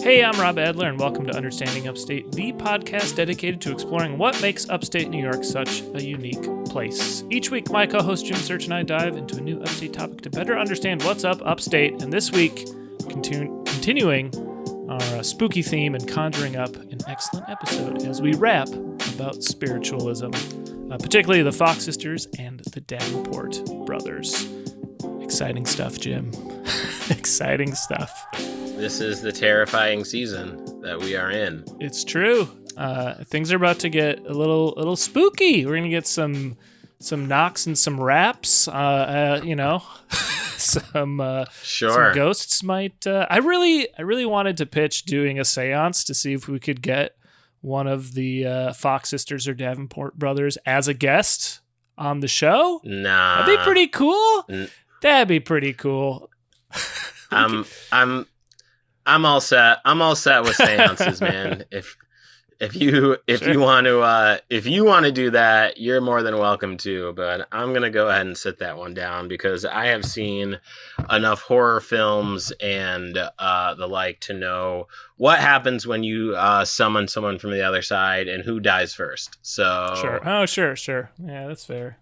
Hey, I'm Rob Adler, and welcome to Understanding Upstate, the podcast dedicated to exploring what makes upstate New York such a unique place. Each week, my co-host Jim Search and I dive into a new upstate topic to better understand what's up upstate, and this week, continuing our spooky theme and conjuring up an excellent episode as we rap about spiritualism, particularly the Fox sisters and the Davenport Brothers. Exciting stuff, Jim. Exciting stuff. This is the terrifying season that we are in. It's true. Things are about to get a little spooky. We're gonna get some knocks and some raps. Some ghosts might. I really wanted to pitch doing a seance to see if we could get one of the Fox sisters or Davenport Brothers as a guest on the show. Nah, that'd be pretty cool. That'd be pretty cool. I'm all set. I'm all set with seances, man. If you want to do that, you're more than welcome to. But I'm gonna go ahead and sit that one down because I have seen enough horror films and the like to know what happens when you summon someone from the other side and who dies first. So sure. Oh, sure. Yeah, that's fair.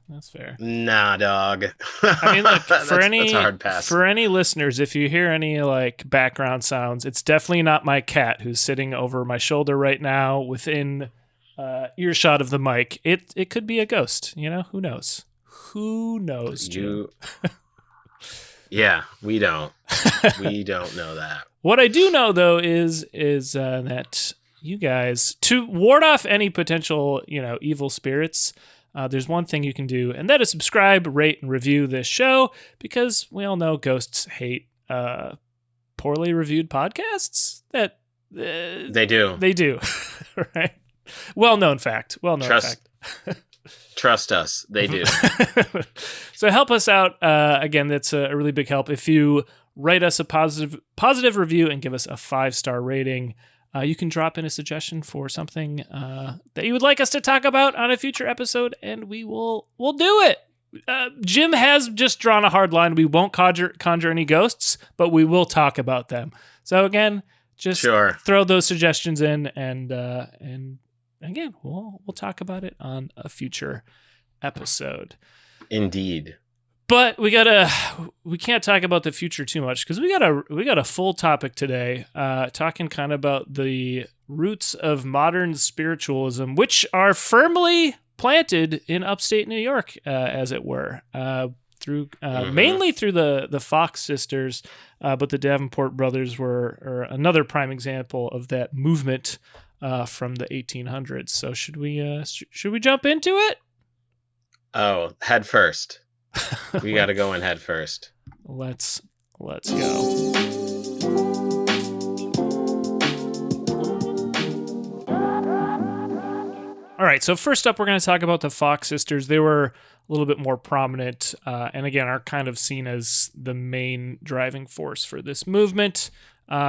Nah, dog. I mean, look, that's a hard pass. For any listeners, if you hear any like background sounds, it's definitely not my cat who's sitting over my shoulder right now within earshot of the mic. It could be a ghost. You know, who knows? Who knows, Jim? Yeah, we don't. We don't know that. What I do know, though, is that you guys, to ward off any potential, evil spirits, there's one thing you can do, and that is subscribe, rate, and review this show, because we all know ghosts hate poorly reviewed podcasts. They do. They do, right? Well-known fact. Trust us, they do. So help us out. Again, that's a really big help. If you write us a positive review and give us a 5-star rating, you can drop in a suggestion for something that you would like us to talk about on a future episode, and we'll do it. Jim has just drawn a hard line. We won't conjure any ghosts, but we will talk about them. So again, just throw those suggestions in, and again, we'll talk about it on a future episode. Indeed. But we can't talk about the future too much because we got a full topic today, talking kind of about the roots of modern spiritualism, which are firmly planted in upstate New York, as it were, through mainly through the Fox sisters, but the Davenport Brothers were another prime example of that movement from the 1800s. So should we jump into it? Oh, head first. We got to go in head first. Let's go. All right, so first up, we're going to talk about the Fox sisters. They were a little bit more prominent, and again, are kind of seen as the main driving force for this movement.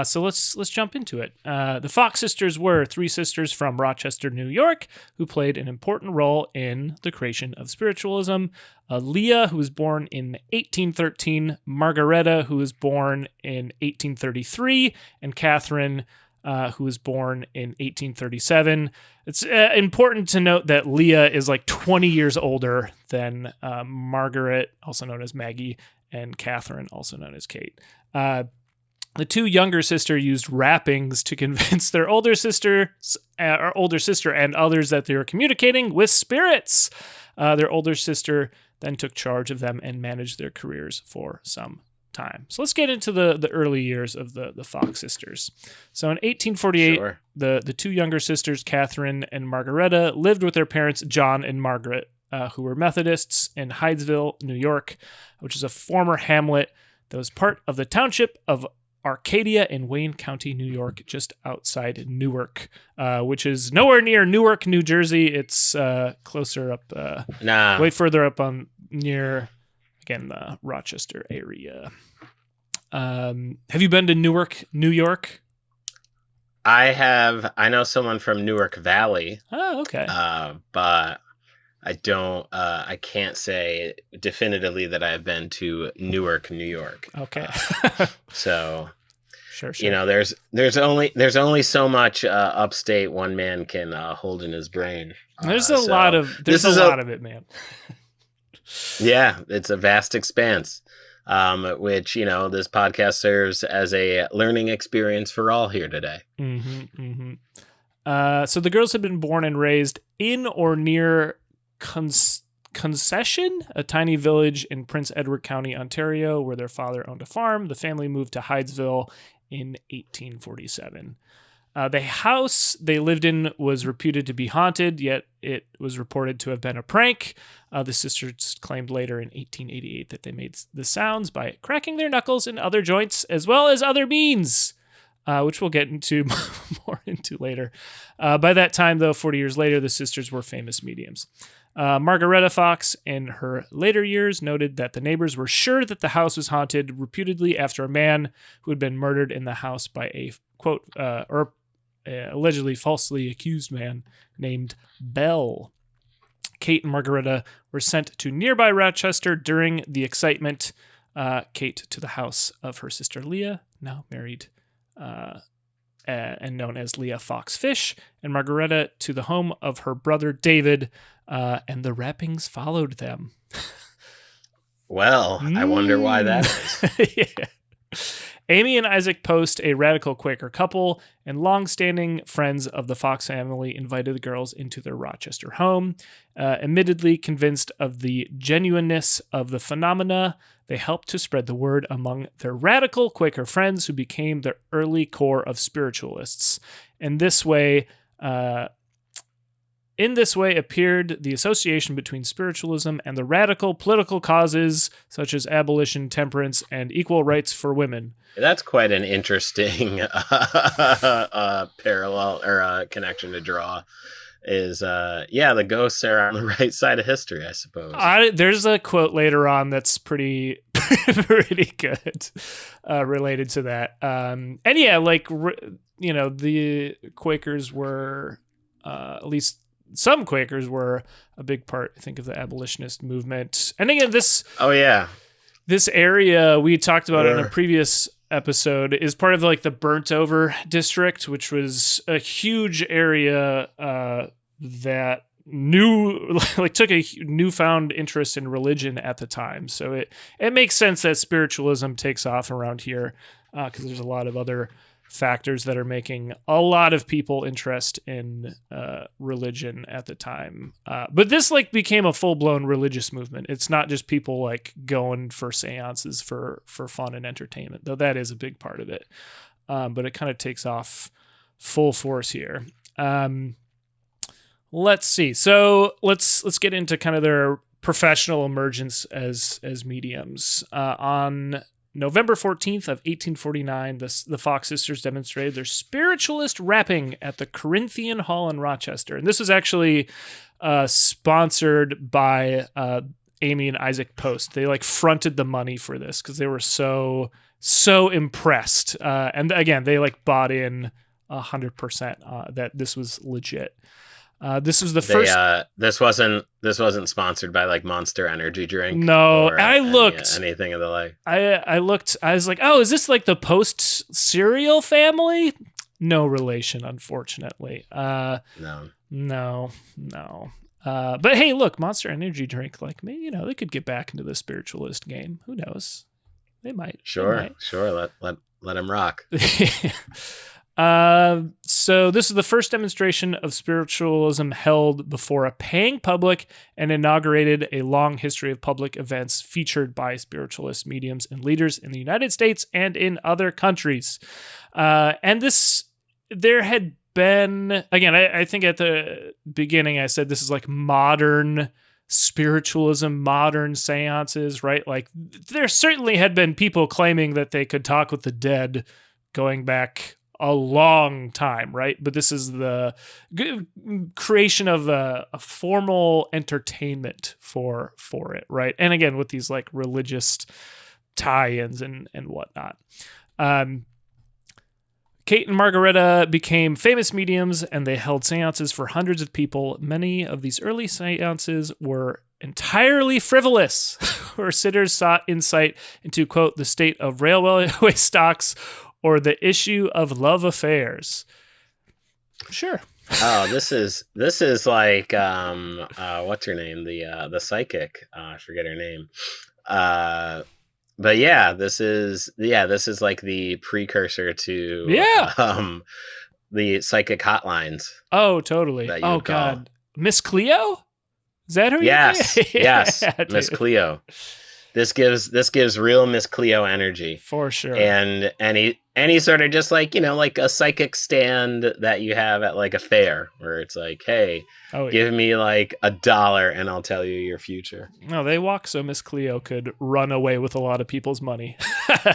So let's jump into it. The Fox sisters were 3 sisters from Rochester, New York, who played an important role in the creation of spiritualism. Leah, who was born in 1813, Margareta, who was born in 1833, and Catherine, who was born in 1837. It's important to note that Leah is like 20 years older than Margaret, also known as Maggie, and Catherine, also known as Kate. The 2 younger sisters used rappings to convince their older sister and others that they were communicating with spirits. Their older sister then took charge of them and managed their careers for some time. So let's get into the early years of the Fox sisters. So in 1848, the 2 younger sisters, Catherine and Margareta, lived with their parents, John and Margaret, who were Methodists in Hydesville, New York, which is a former hamlet that was part of the township of Arcadia in Wayne County, New York, just outside Newark, which is nowhere near Newark, New Jersey. It's closer up, way further up on near, again, the Rochester area. Have you been to Newark, New York? I have. I know someone from Newark Valley. Oh, okay. But I don't. I can't say definitively that I've been to Newark, New York. Okay. So Sure. There's only so much upstate one man can hold in his brain. There's a lot of it, man. Yeah, it's a vast expanse, which this podcast serves as a learning experience for all here today. So the girls had been born and raised in or near Concession, a tiny village in Prince Edward County, Ontario, where their father owned a farm. The family moved to Hydesville in 1847. The house they lived in was reputed to be haunted, yet it was reported to have been a prank. The sisters claimed later in 1888 that they made the sounds by cracking their knuckles in other joints as well as other means, which we'll get into more into later. By that time, though, 40 years later, the sisters were famous mediums. Margaretta Fox, in her later years, noted that the neighbors were sure that the house was haunted, reputedly after a man who had been murdered in the house by a, quote, allegedly falsely accused man named Bell. Kate and Margaretta were sent to nearby Rochester during the excitement. Kate to the house of her sister Leah, now married and known as Leah Fox Fish, and Margaretta to the home of her brother David, and the rappings followed them. Well, I wonder why that is. Yeah. Amy and Isaac Post, a radical Quaker couple and long-standing friends of the Fox family, invited the girls into their Rochester home. Admittedly convinced of the genuineness of the phenomena, they helped to spread the word among their radical Quaker friends who became the early core of spiritualists. In this way appeared the association between spiritualism and the radical political causes such as abolition, temperance, and equal rights for women. That's quite an interesting parallel or connection to draw. Is the ghosts are on the right side of history, I suppose. There's a quote later on that's pretty good related to that. And yeah, the Quakers were at least some Quakers were a big part, I think, of the abolitionist movement. And again, this area we talked about in a previous episode is part of the Burnt Over district, which was a huge area that took a newfound interest in religion at the time. So it makes sense that spiritualism takes off around here because there's a lot of other factors that are making a lot of people interest in religion at the time. But this became a full-blown religious movement. It's not just people going for seances for fun and entertainment, though that is a big part of it. But it kind of takes off full force here. Let's see. So let's get into kind of their professional emergence as mediums. On November 14th of 1849, the Fox sisters demonstrated their spiritualist rapping at the Corinthian Hall in Rochester. And this was actually sponsored by Amy and Isaac Post. They fronted the money for this because they were so impressed. And again, they bought in 100% that this was legit. This was the first. This wasn't sponsored by Monster Energy drink. No, I looked anything of the like. I looked. I was like, oh, is this the Post cereal family? No relation, unfortunately. No. But hey, look, Monster Energy drink. Maybe they could get back into the spiritualist game. Who knows? They might. Sure. Let them rock. So this is the first demonstration of spiritualism held before a paying public and inaugurated a long history of public events featured by spiritualist mediums and leaders in the United States and in other countries. There had been, again, I think at the beginning I said this is modern spiritualism, modern seances, right? There certainly had been people claiming that they could talk with the dead going back a long time, right? But this is the creation of a formal entertainment for it, right? And again, with these religious tie-ins and whatnot. Kate and Margaretta became famous mediums, and they held seances for hundreds of people. Many of these early seances were entirely frivolous, where sitters sought insight into, quote, the state of railway stocks or the issue of love affairs? Sure. Oh, this is like what's her name? The psychic. I forget her name. But yeah, this is like the precursor to the psychic hotlines. Oh, totally. Oh God, Miss Cleo? Is that her? Yes, yes, Miss Cleo. This gives real Miss Cleo energy for sure. And any sort of just like, like a psychic stand that you have at like a fair where it's like, hey, give me like $1 and I'll tell you your future. No, they walk so Miss Cleo could run away with a lot of people's money.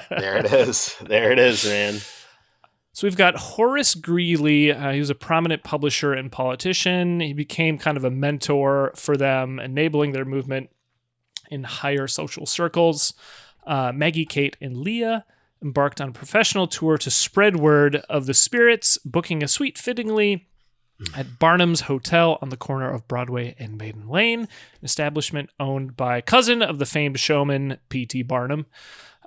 There it is, man. So we've got Horace Greeley. He was a prominent publisher and politician. He became kind of a mentor for them, enabling their movement in higher social circles. Maggie, Kate, and Leah embarked on a professional tour to spread word of the spirits, booking a suite fittingly at Barnum's Hotel on the corner of Broadway and Maiden Lane, an establishment owned by cousin of the famed showman P.T. Barnum.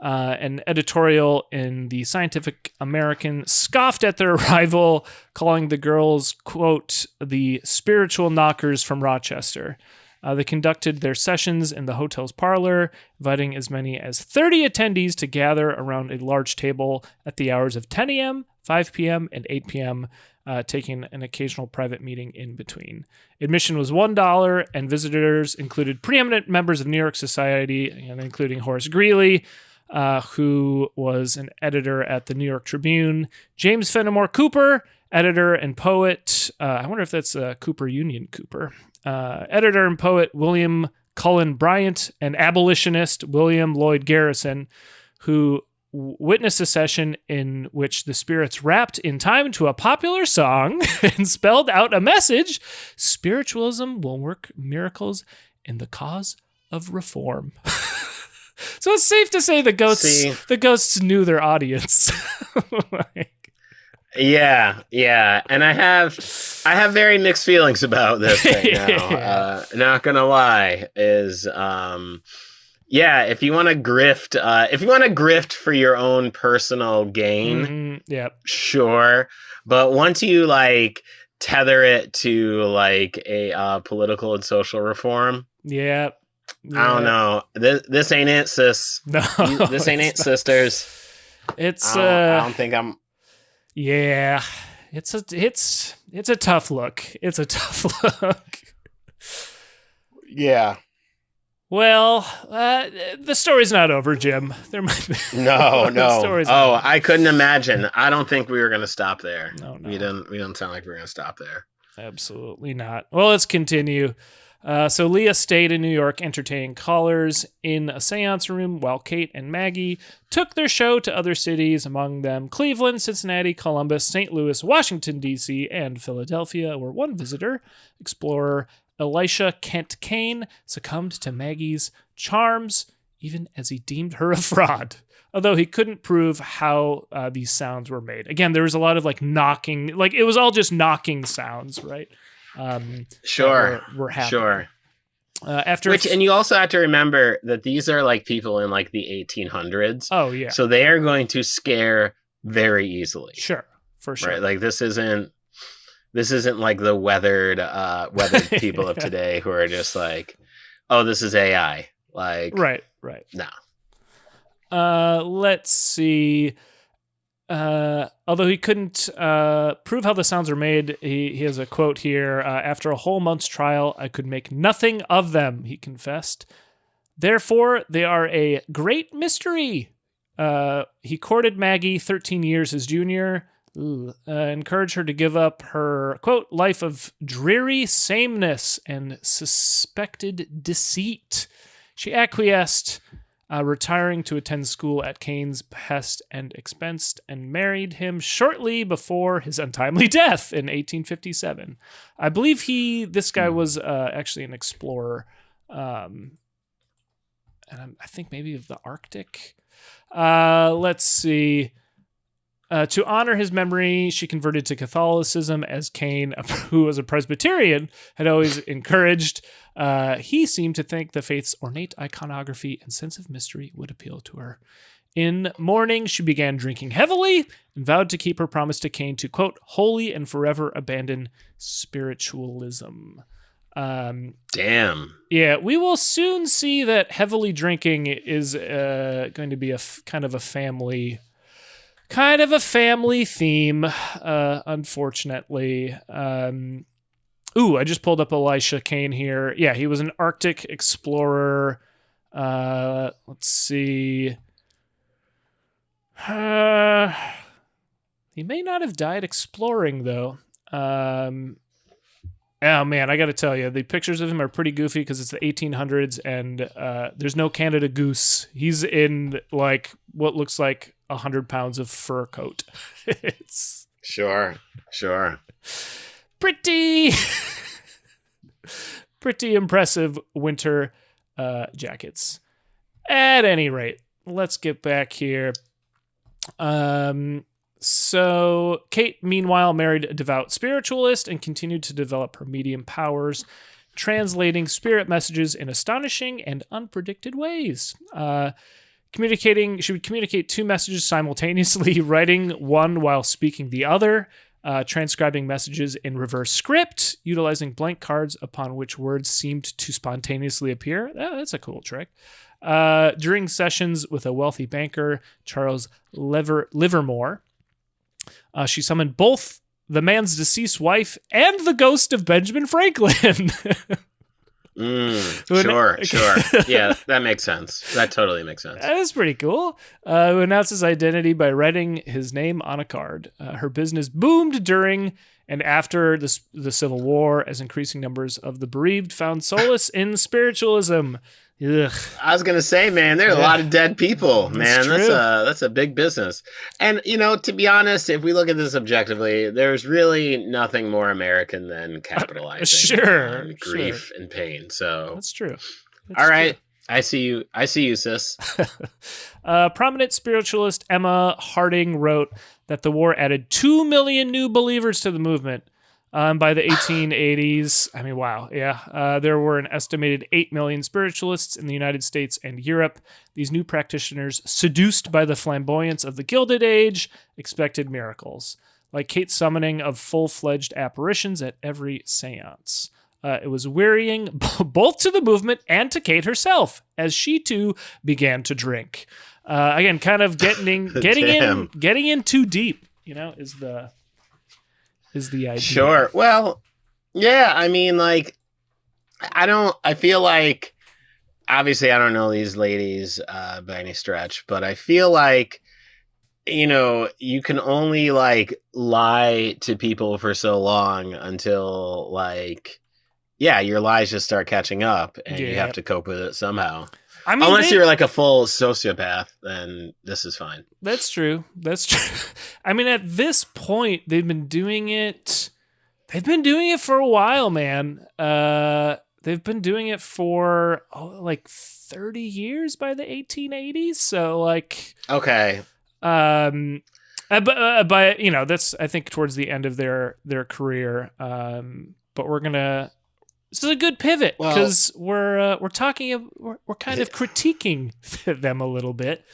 An editorial in the Scientific American scoffed at their arrival, calling the girls, quote, the spiritual knockers from Rochester. They conducted their sessions in the hotel's parlor, inviting as many as 30 attendees to gather around a large table at the hours of 10 a.m., 5 p.m., and 8 p.m., taking an occasional private meeting in between. Admission was $1, and visitors included preeminent members of New York society, including Horace Greeley, who was an editor at the New York Tribune, James Fenimore Cooper, editor and poet. I wonder if that's Cooper Union Cooper. Editor and poet William Cullen Bryant, and abolitionist William Lloyd Garrison, who witnessed a session in which the spirits rapped in time to a popular song and spelled out a message: spiritualism will work miracles in the cause of reform. So it's safe to say the ghosts knew their audience. Yeah, and I have very mixed feelings about this right now. Not gonna lie, is if you want to grift, for your own personal gain, sure. But once you like tether it to like a political and social reform, yeah. I don't know. This ain't it, sis. No, this ain't it, sisters. It's I don't think I'm. Yeah, it's a tough look. It's a tough look. Yeah. Well, the story's not over, Jim. There might be no. I couldn't imagine. I don't think we were going to stop there. No. We don't sound like we're going to stop there. Absolutely not. Well, let's continue. So Leah stayed in New York entertaining callers in a seance room while Kate and Maggie took their show to other cities, among them Cleveland, Cincinnati, Columbus, St. Louis, Washington, D.C., and Philadelphia, where one visitor, explorer Elisha Kent Kane, succumbed to Maggie's charms, even as he deemed her a fraud. Although he couldn't prove how these sounds were made. Again, there was a lot of like knocking, like it was all just knocking sounds, right? Sure. Were happening. Sure. And you also have to remember that these are like people in like the 1800s. Oh yeah. So they are going to scare very easily. Sure. For sure. Right. Like this isn't like the weathered people of today who are just like, oh, this is AI. Like right. No. Let's see. Although he couldn't prove how the sounds were made, he has a quote here. After a whole month's trial, I could make nothing of them, he confessed. Therefore, they are a great mystery. He courted Maggie, 13 years his junior, encouraged her to give up her, quote, life of dreary sameness and suspected deceit. She acquiesced, retiring to attend school at Kane's behest and expense, and married him shortly before his untimely death in 1857. I believe this guy was actually an explorer, and I think maybe of the Arctic. Let's see. To honor his memory, she converted to Catholicism, as Kane, who was a Presbyterian, had always encouraged. He seemed to think the faith's ornate iconography and sense of mystery would appeal to her. In mourning, she began drinking heavily and vowed to keep her promise to Kane to, quote, wholly and forever abandon spiritualism. Damn. Yeah, we will soon see that heavily drinking is going to be kind of a family theme, unfortunately. I just pulled up Elisha Kane here. Yeah, he was an Arctic explorer. Let's see. He may not have died exploring, though. Oh, man, I got to tell you, the pictures of him are pretty goofy because it's the 1800s, and there's no Canada Goose. He's in, like, what looks like 100 pounds of fur coat. It's Sure. pretty impressive winter jackets. At any rate, let's get back here. So Kate, meanwhile, married a devout spiritualist and continued to develop her medium powers, translating spirit messages in astonishing and unpredicted ways. She would communicate two messages simultaneously, writing one while speaking the other, transcribing messages in reverse script, utilizing blank cards upon which words seemed to spontaneously appear. Oh, that's a cool trick. During sessions with a wealthy banker, Charles Livermore, she summoned both the man's deceased wife and the ghost of Benjamin Franklin. Sure. Yeah, that makes sense. That totally makes sense. That is pretty cool. Who announced his identity by writing his name on a card. Her business boomed during and after the Civil War, as increasing numbers of the bereaved found solace in spiritualism. Ugh. I was gonna say, man, there's a lot of dead people, man. True. That's a big business. And to be honest, if we look at this objectively, there's really nothing more American than capitalizing on grief and pain. So that's true. All right. I see you, sis. Prominent spiritualist Emma Harding wrote that the war added 2 million new believers to the movement. By the 1880s, I mean, wow, yeah. There were an estimated 8 million spiritualists in the United States and Europe. These new practitioners, seduced by the flamboyance of the Gilded Age, expected miracles, like Kate's summoning of full-fledged apparitions at every seance. It was wearying both to the movement and to Kate herself, as she too began to drink. Again, kind of getting in too deep, is the idea. Sure. Well, yeah, I mean, like, I feel like, obviously I don't know these ladies by any stretch, but I feel like, you can only, like, lie to people for so long until, like, your lies just start catching up and you have to cope with it somehow. I mean, unless you're like a full sociopath, then this is fine. That's true. I mean, at this point, they've been doing it for a while, man. They've been doing it for like 30 years by the 1880s. So like, okay. But that's, I think, towards the end of their career. But this is a good pivot because we're kind of critiquing them a little bit,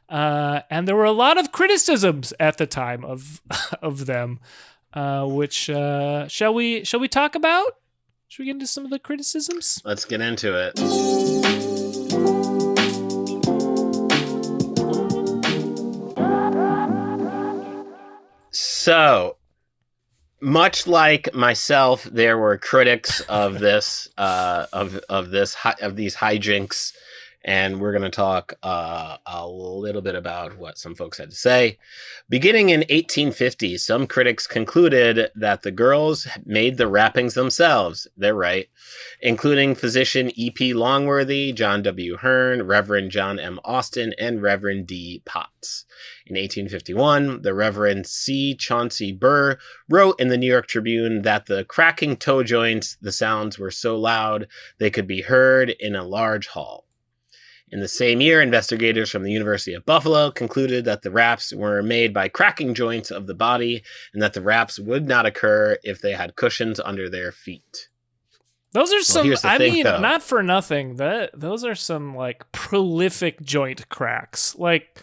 and there were a lot of criticisms at the time of them, which shall we talk about? Should we get into some of the criticisms? Let's get into it. So, much like myself, there were critics of this, of these hijinks, and we're going to talk a little bit about what some folks had to say. Beginning in 1850, some critics concluded that the girls made the wrappings themselves. They're right, including physician E.P. Longworthy, John W. Hearn, Reverend John M. Austin, and Reverend D. Potts. In 1851, the Reverend C. Chauncey Burr wrote in the New York Tribune that the cracking toe joints, the sounds were so loud they could be heard in a large hall. In the same year, investigators from the University of Buffalo concluded that the wraps were made by cracking joints of the body and that the wraps would not occur if they had cushions under their feet. Those are some, though. not for nothing, those are some like prolific joint cracks. Like,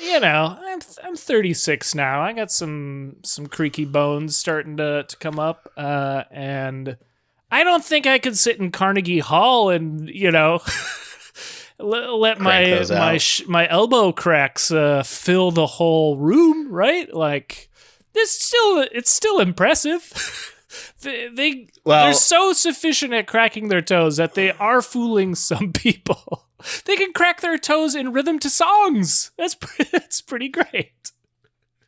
you know, I'm 36 now. I got some creaky bones starting to come up, and I don't think I could sit in Carnegie Hall and, you know, let my elbow cracks fill the whole room, right? Like, it's still impressive. They're so sufficient at cracking their toes that they are fooling some people. They can crack their toes in rhythm to songs. That's pretty great.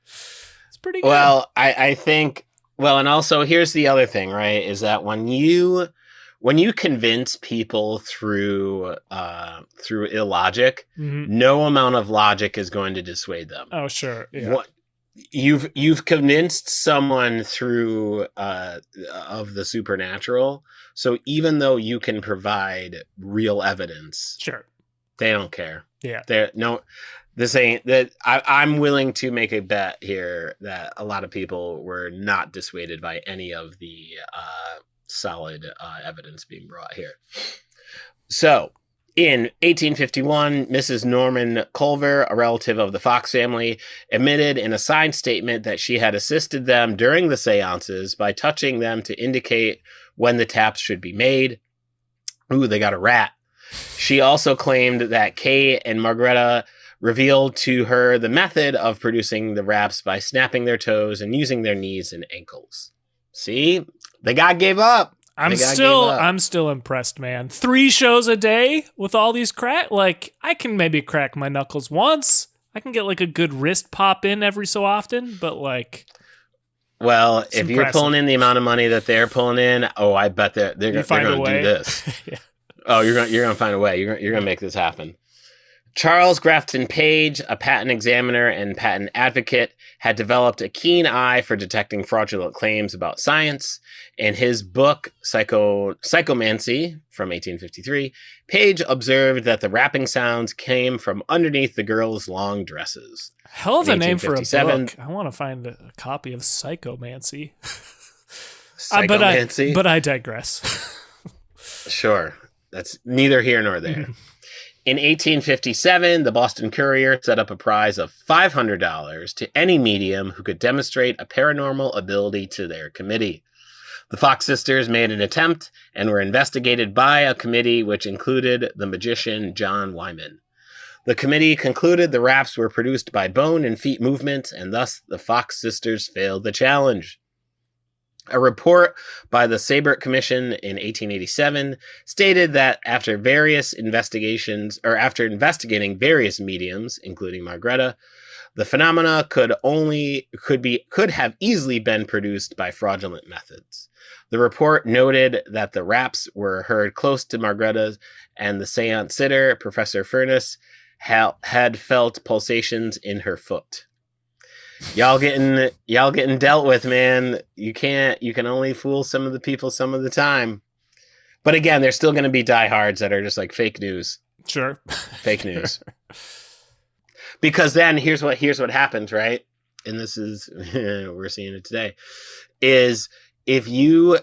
It's pretty good. Well, I think. Well, and also here's the other thing, right? Is that when you convince people through illogic, no amount of logic is going to dissuade them. Oh, sure. Yeah. You've convinced someone through of the supernatural, so even though you can provide real evidence, sure, they don't care. Yeah, this ain't that. I'm willing to make a bet here that a lot of people were not dissuaded by any of the solid evidence being brought here. So, in 1851, Mrs. Norman Culver, a relative of the Fox family, admitted in a signed statement that she had assisted them during the seances by touching them to indicate when the taps should be made. Ooh, they got a rat. She also claimed that Kate and Margaretta revealed to her the method of producing the wraps by snapping their toes and using their knees and ankles. See? The guy gave up. I'm still impressed, man. 3 shows a day with all these crack. Like, I can maybe crack my knuckles once. I can get like a good wrist pop in every so often, but like, well, if you're pulling in the amount of money that they're pulling in, I bet they're going to do this. Yeah. Oh, you're going to find a way. You're going to make this happen. Charles Grafton Page, a patent examiner and patent advocate, had developed a keen eye for detecting fraudulent claims about science. In his book, Psychomancy, from 1853, Page observed that the rapping sounds came from underneath the girls' long dresses. Hell of a name for a book. I want to find a copy of Psychomancy. Psychomancy? But I digress. Sure. That's neither here nor there. In 1857, the Boston Courier set up a prize of $500 to any medium who could demonstrate a paranormal ability to their committee. The Fox sisters made an attempt and were investigated by a committee which included the magician John Wyman. The committee concluded the raps were produced by bone and feet movement, and thus the Fox sisters failed the challenge. A report by the Sabert Commission in 1887 stated that after investigating various mediums, including Margaretta, the phenomena could have easily been produced by fraudulent methods. The report noted that the raps were heard close to Margaretta's, and the seance sitter, Professor Furness, had felt pulsations in her foot. Y'all getting dealt with, man. You can only fool some of the people some of the time. But again, there's still going to be diehards that are just like fake news. Sure. Fake news. Because then here's what happens, right? And this is we're seeing it today, is if you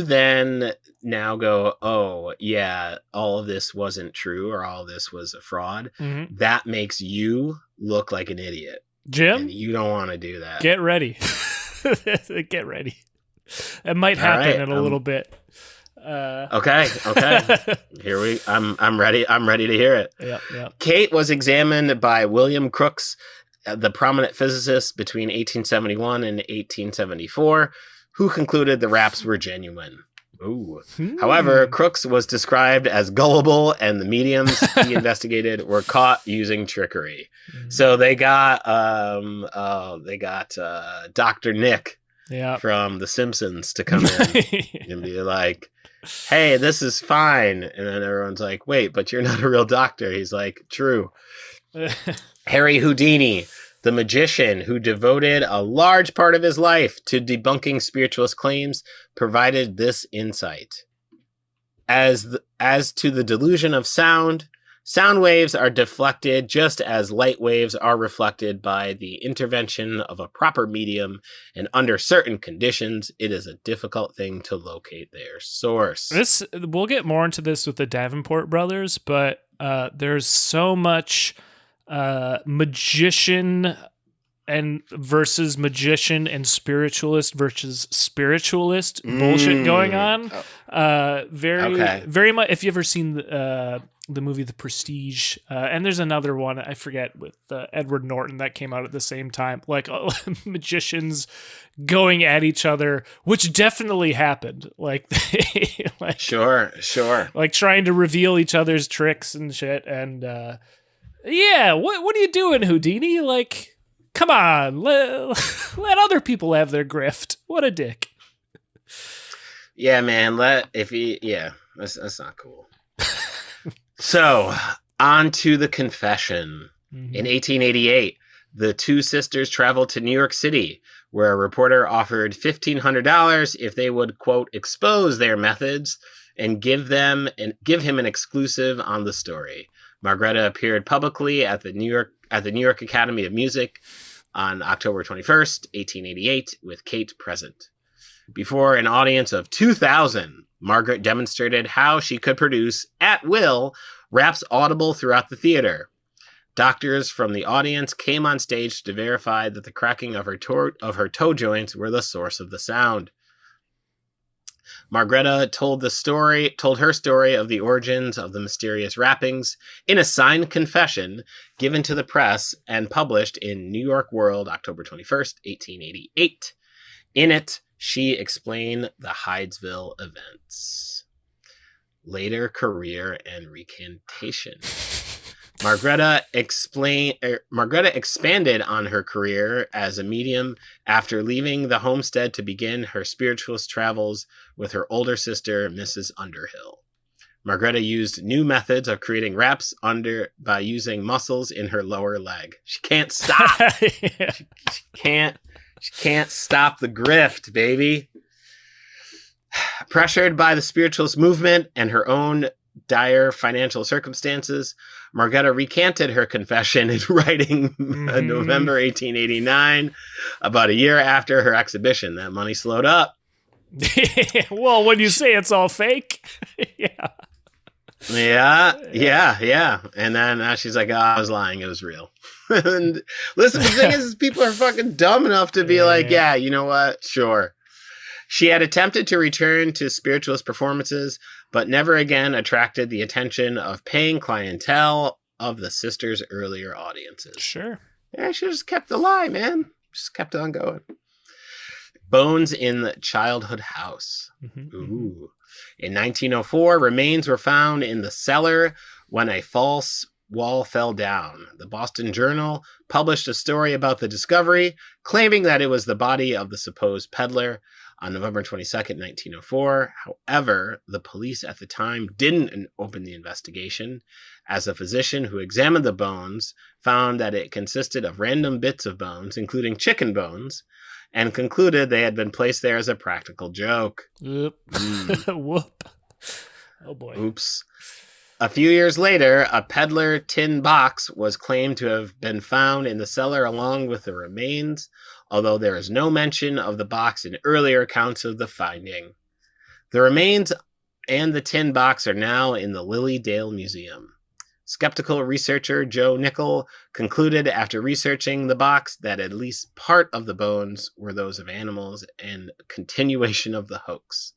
then now go, oh yeah, all of this wasn't true or all of this was a fraud, that makes you look like an idiot. Jim, and you don't want to do that. Get ready. Get ready. It might happen in a little bit. Okay. I'm ready. I'm ready to hear it. Yeah. Kate was examined by William Crookes, the prominent physicist between 1871 and 1874, who concluded the raps were genuine. Ooh. However, Crookes was described as gullible, and the mediums he investigated were caught using trickery. So they got Dr. Nick from The Simpsons to come in and be like, "Hey, this is fine," and then everyone's like, "Wait, but you're not a real doctor." He's like, "True." Harry Houdini, the magician who devoted a large part of his life to debunking spiritualist claims, provided this insight. as to the delusion of sound, sound waves are deflected just as light waves are reflected by the intervention of a proper medium, and under certain conditions, it is a difficult thing to locate their source. We'll get more into this with the Davenport Brothers, but there's so much magician and versus magician and spiritualist versus spiritualist bullshit going on. Very much. If you ever seen the movie The Prestige, and there's another one I forget with Edward Norton that came out at the same time, like magicians going at each other, which definitely happened. Like, sure, like trying to reveal each other's tricks and shit. And yeah, what are you doing, Houdini? Like, come on, let other people have their grift. What a dick. Yeah, man. That's not cool. So, on to the confession. Mm-hmm. In 1888, the two sisters traveled to New York City, where a reporter offered $1,500 if they would, quote, expose their methods and give him an exclusive on the story. Margreta appeared publicly at the New York Academy of Music on October 21st, 1888, with Kate present. Before an audience of 2,000, Margaret demonstrated how she could produce, at will, raps audible throughout the theater. Doctors from the audience came on stage to verify that the cracking of her toe joints were the source of the sound. Margreta told her story of the origins of the mysterious rappings in a signed confession given to the press and published in New York World, October 21st, 1888. In it, she explained the Hydesville events. Later career and recantation. Margreta expanded on her career as a medium after leaving the homestead to begin her spiritualist travels with her older sister, Mrs. Underhill. Margreta used new methods of creating raps by using muscles in her lower leg. She can't stop. Yeah. She can't stop the grift, baby. Pressured by the spiritualist movement and her own dire financial circumstances, Margreta recanted her confession in writing in November 1889, about a year after her exhibition. That money slowed up. Well, when you say it's all fake, yeah. Yeah. And then she's like, I was lying. It was real. And listen, the thing is people are fucking dumb enough to be like, yeah, you know what? Sure. She had attempted to return to spiritualist performances, but never again attracted the attention of paying clientele of the sisters' earlier audiences. Sure. Yeah, she just kept the lie, man. Just kept on going. Bones in the childhood house. Mm-hmm. Ooh. In 1904, remains were found in the cellar when a false wall fell down. The Boston Journal published a story about the discovery, claiming that it was the body of the supposed peddler on November 22nd, 1904. However, the police at the time didn't open the investigation, as a physician who examined the bones found that it consisted of random bits of bones, including chicken bones, and concluded they had been placed there as a practical joke. Whoop. Whoop. Oh boy. Oops. A few years later, a peddler tin box was claimed to have been found in the cellar along with the remains, although there is no mention of the box in earlier accounts of the finding. The remains and the tin box are now in the Lily Dale Museum. Skeptical researcher Joe Nickel concluded after researching the box that at least part of the bones were those of animals, and continuation of the hoax.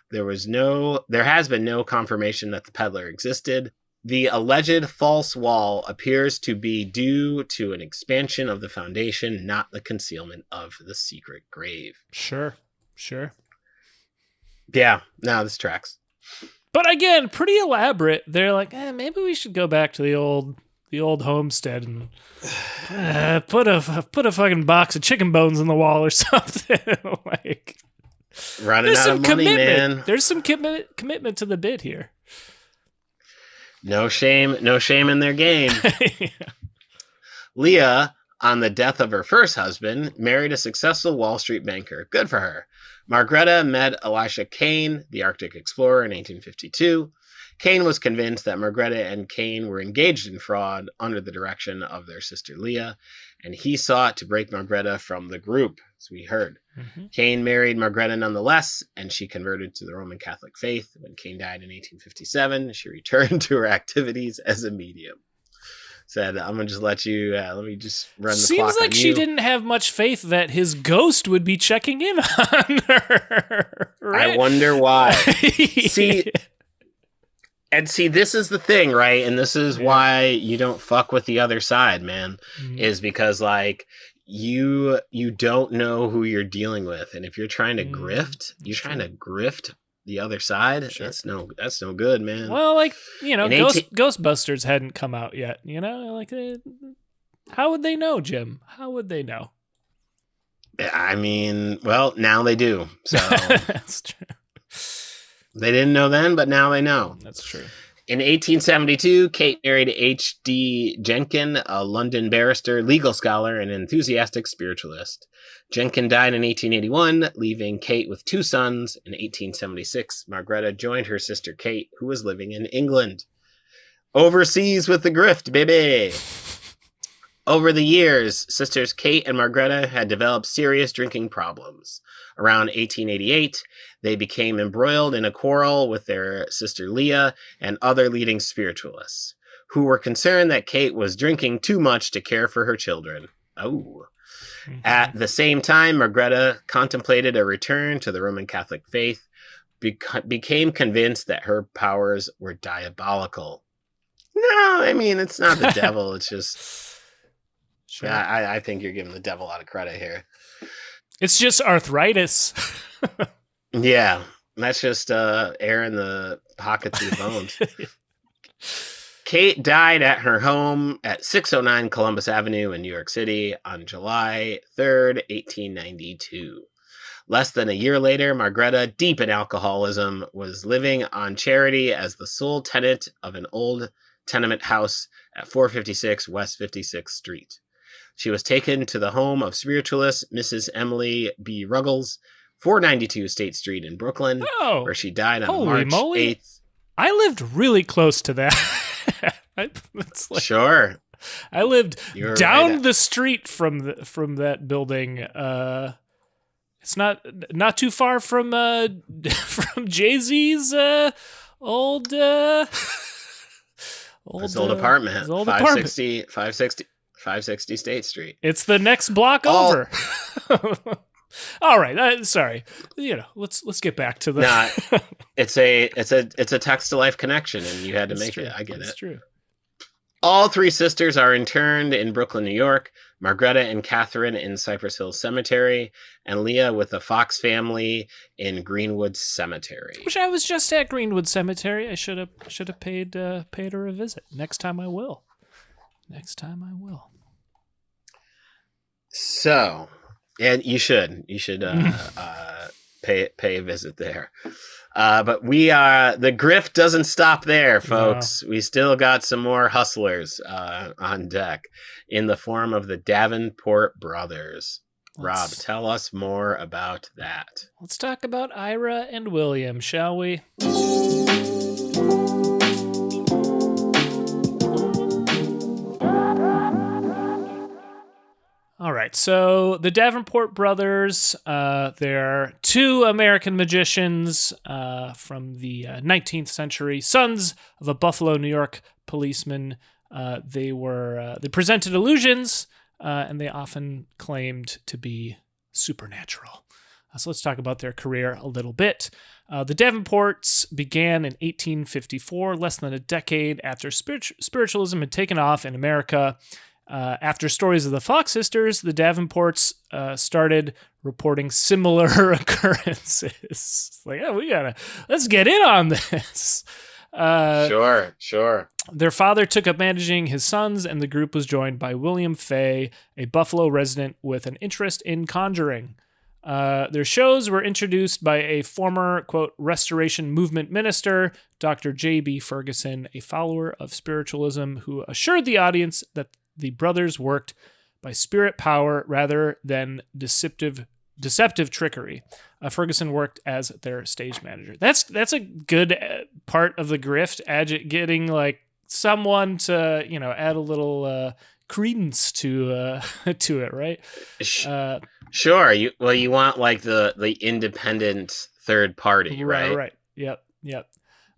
There has been no confirmation that the peddler existed. The alleged false wall appears to be due to an expansion of the foundation, not the concealment of the secret grave. Sure. Yeah, no, this tracks. But again, pretty elaborate. They're like, maybe we should go back to the old homestead and put a fucking box of chicken bones in the wall or something. Like, running out of money, man. There's some commitment to the bit here. No shame in their game. Yeah. Leah, on the death of her first husband, married a successful Wall Street banker. Good for her. Margreta met Elisha Kane, the Arctic explorer, in 1852. Kane was convinced that Margreta and Kane were engaged in fraud under the direction of their sister Leah, and he sought to break Margreta from the group, as we heard. Kane married Margreta nonetheless, and she converted to the Roman Catholic faith. When Kane died in 1857, she returned to her activities as a medium. Said, I'm going to just let me just run the clock on you. Seems like she didn't have much faith that his ghost would be checking in on her. Right? I wonder why. See, this is the thing, right? And this is why you don't fuck with the other side, man, is because, like, you don't know who you're dealing with. And if you're trying to grift, the other side. Sure. That's no good, man. Well, like, Ghostbusters hadn't come out yet, like, how would they know, Jim? How would they know? I mean, well, now they do. So that's true. They didn't know then, but now they know. That's true. In 1872, Kate married H.D. Jenkin, a London barrister, legal scholar, and enthusiastic spiritualist. Jenkin died in 1881, leaving Kate with 2 sons. In 1876, Margreta joined her sister Kate, who was living in England. Overseas with the grift, baby! Over the years, sisters Kate and Margreta had developed serious drinking problems. Around 1888, they became embroiled in a quarrel with their sister Leah and other leading spiritualists, who were concerned that Kate was drinking too much to care for her children. Oh. At the same time, Margreta contemplated a return to the Roman Catholic faith, became convinced that her powers were diabolical. No, I mean, it's not the devil, it's just... Sure. I think you're giving the devil a lot of credit here. It's just arthritis. Yeah, that's just air in the pockets of the bones. Kate died at her home at 609 Columbus Avenue in New York City on July 3rd, 1892. Less than a year later, Margreta, deep in alcoholism, was living on charity as the sole tenant of an old tenement house at 456 West 56th Street. She was taken to the home of spiritualist Mrs. Emily B. Ruggles, 492 State Street in Brooklyn, where she died on March 8th. I lived really close to that. Sure. I lived down the street from that building. It's not too far from Jay-Z's old apartment. 560 State Street. It's the next block over. All right. Sorry. Let's get back to the. Nah, it's a text to life connection, and you had to make it. I get it. That's true. All 3 sisters are interned in Brooklyn, New York. Margreta and Catherine in Cypress Hills Cemetery, and Leah with the Fox family in Greenwood Cemetery. Which I was just at Greenwood Cemetery. I should have paid her a visit. Next time I will. So, and you should pay a visit there. But the grift doesn't stop there, folks. No. We still got some more hustlers on deck in the form of the Davenport Brothers. Rob, tell us more about that. Let's talk about Ira and William, shall we? All right, so the Davenport Brothers, they're 2 American magicians from the 19th century, sons of a Buffalo, New York policeman. They presented illusions, and they often claimed to be supernatural. So let's talk about their career a little bit. The Davenports began in 1854, less than a decade after spiritualism had taken off in America. After stories of the Fox sisters, the Davenports started reporting similar occurrences. Like, let's get in on this. Sure. Their father took up managing his sons, and the group was joined by William Fay, a Buffalo resident with an interest in conjuring. Their shows were introduced by a former, quote, Restoration Movement minister, Dr. J.B. Ferguson, a follower of spiritualism, who assured the audience that the brothers worked by spirit power rather than deceptive deceptive trickery. Ferguson worked as their stage manager. That's a good part of the grift, getting like someone to, add a little credence to it, right? Sure. You want like the independent third party, right? Right. Yep.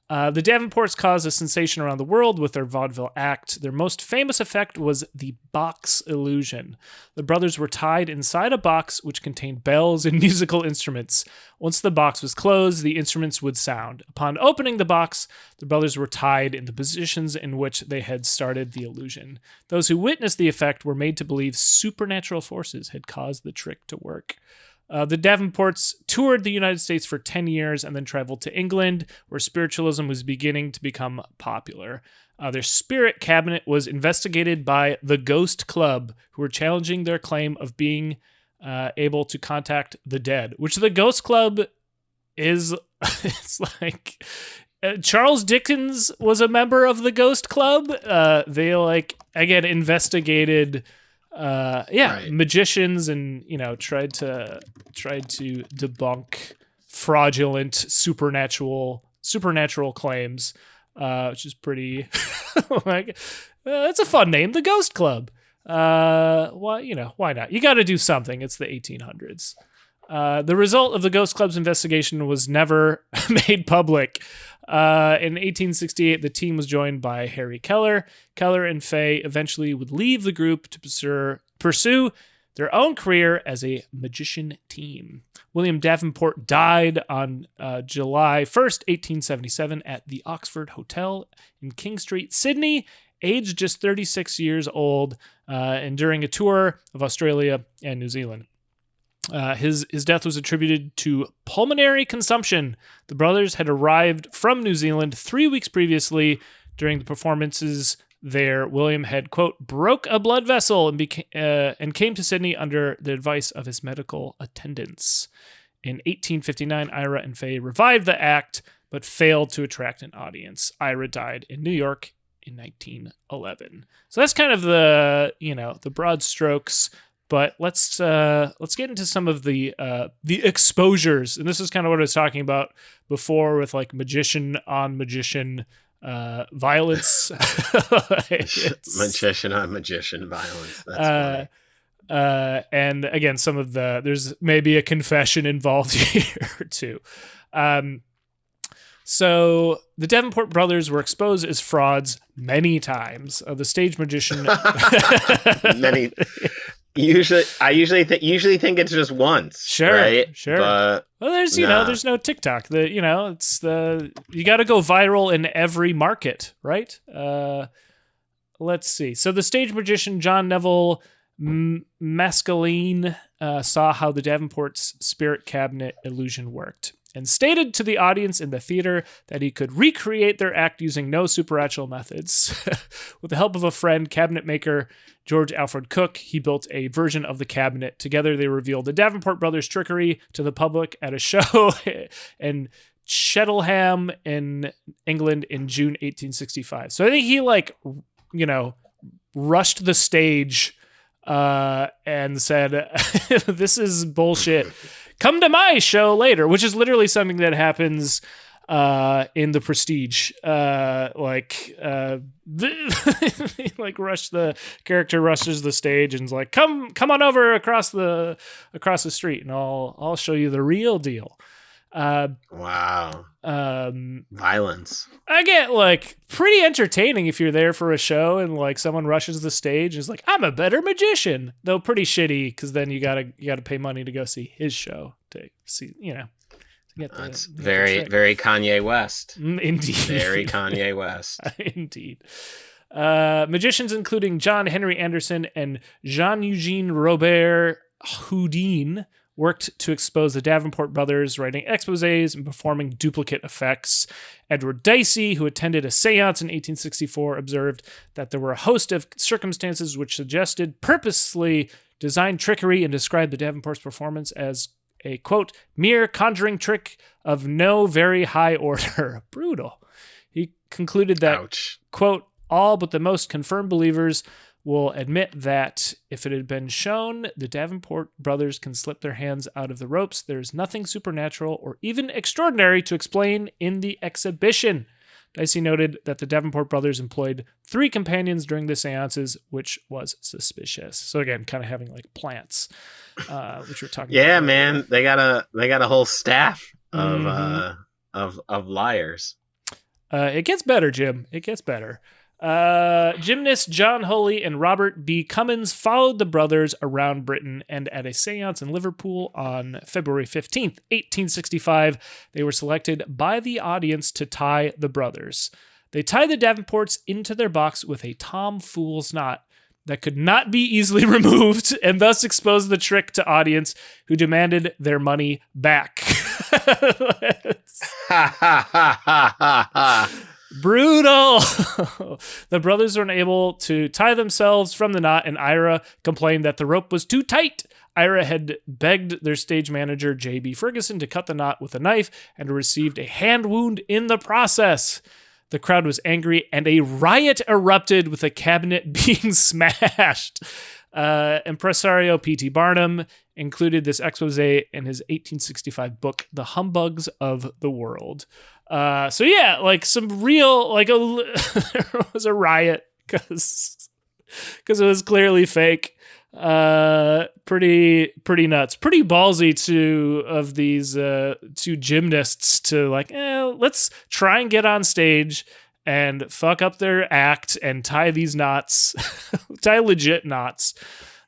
The Davenports caused a sensation around the world with their vaudeville act. Their most famous effect was the box illusion. The brothers were tied inside a box which contained bells and musical instruments. Once the box was closed, the instruments would sound. Upon opening the box, the brothers were tied in the positions in which they had started the illusion. Those who witnessed the effect were made to believe supernatural forces had caused the trick to work. The Davenports toured the United States for 10 years and then traveled to England, where spiritualism was beginning to become popular. Their spirit cabinet was investigated by the Ghost Club, who were challenging their claim of being able to contact the dead, which the Ghost Club is, it's like... Charles Dickens was a member of the Ghost Club. They again investigated right. magicians and tried to debunk fraudulent supernatural claims, which is pretty it's a fun name, the Ghost Club. Why not? You got to do something. It's the 1800s. The result of the Ghost Club's investigation was never made public. In 1868, the team was joined by Harry Keller. Keller and Fay eventually would leave the group to pursue their own career as a magician team. William Davenport died on July 1st, 1877, at the Oxford Hotel in King Street, Sydney, aged just 36 years old, and during a tour of Australia and New Zealand. His death was attributed to pulmonary consumption. The brothers had arrived from New Zealand 3 weeks previously. During the performances there, William had, quote, broke a blood vessel and came to Sydney under the advice of his medical attendants. In 1859, Ira and Fay revived the act, but failed to attract an audience. Ira died in New York in 1911. So that's kind of the broad strokes. But let's get into some of the exposures, and this is kind of what I was talking about before with like magician on magician violence. Magician on magician violence. That's funny. And again, there's maybe a confession involved here too. So the Davenport brothers were exposed as frauds many times. The stage magician, many. I usually think it's just once. Sure, right? Sure. But there's there's no TikTok. You got to go viral in every market, right? Let's see. So the stage magician John Neville Maskelyne saw how the Davenport's spirit cabinet illusion worked, and stated to the audience in the theater that he could recreate their act using no supernatural methods. With the help of a friend, cabinet maker George Alfred Cook, he built a version of the cabinet. Together, they revealed the Davenport brothers' trickery to the public at a show in Cheltenham in England in June 1865. So I think he rushed the stage and said, "This is bullshit. Come to my show later," which is literally something that happens in The Prestige. The character rushes the stage and is like, come on over across the street, and I'll show you the real deal. Wow. Violence. I get pretty entertaining if you're there for a show and someone rushes the stage and is like, I'm a better magician, though pretty shitty, because then you gotta pay money to go see his show to see, That's very Kanye West. Indeed. Very Kanye West. Indeed. Magicians including John Henry Anderson and Jean-Eugène Robert Houdin worked to expose the Davenport brothers, writing exposés and performing duplicate effects. Edward Dicey, who attended a seance in 1864, observed that there were a host of circumstances which suggested purposely designed trickery, and described the Davenport's performance as a, quote, mere conjuring trick of no very high order. Brutal. He concluded that, ouch, quote, all but the most confirmed believers will admit that if it had been shown the Davenport brothers can slip their hands out of the ropes, there's nothing supernatural or even extraordinary to explain in the exhibition. Dicey noted that the Davenport brothers employed 3 companions during the seances, which was suspicious. So again, kind of having like plants, which we're talking about. Yeah, man, they got a whole staff of liars. It gets better, Jim. It gets better. Gymnasts John Hulley and Robert B. Cummins followed the brothers around Britain, and at a seance in Liverpool on February 15th, 1865, they were selected by the audience to tie the brothers. They tied the Davenports into their box with a tomfool's knot that could not be easily removed, and thus exposed the trick to audience who demanded their money back. Brutal. The brothers were unable to tie themselves from the knot, and Ira complained that the rope was too tight. Ira had begged their stage manager, J.B. Ferguson, to cut the knot with a knife and received a hand wound in the process. The crowd was angry, and a riot erupted with a cabinet being smashed. Impresario P.T. Barnum included this expose in his 1865 book, The Humbugs of the World. So yeah, like some real, like there was a riot because it was clearly fake. Pretty nuts, pretty ballsy of these 2 gymnasts to like, let's try and get on stage and fuck up their act and tie these knots, tie legit knots,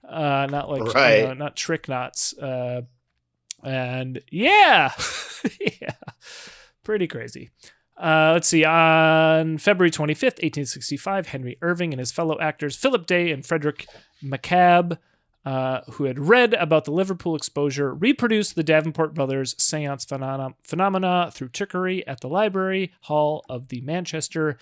not like right. Not trick knots. And yeah, yeah. Pretty crazy. Let's see. On February 25th, 1865, Henry Irving and his fellow actors Philip Day and Frederick McCabe, who had read about the Liverpool exposure, reproduced the Davenport brothers' seance phenomena through trickery at the Library Hall of the Manchester